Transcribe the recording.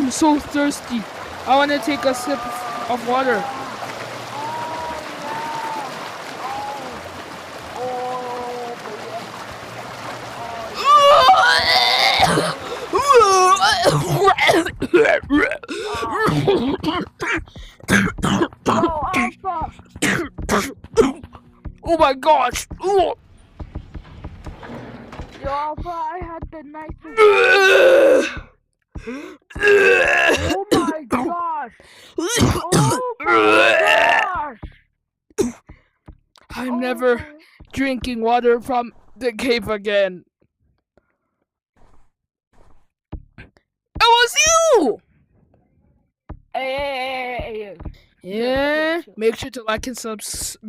I'm so thirsty. I want to take a sip of water. Oh my gosh! Yo, Alpha, I had the nicest. Oh my gosh! Oh my gosh! I'm never drinking water from the cave again. It was you! Hey. Yeah. Make sure to like and subscribe.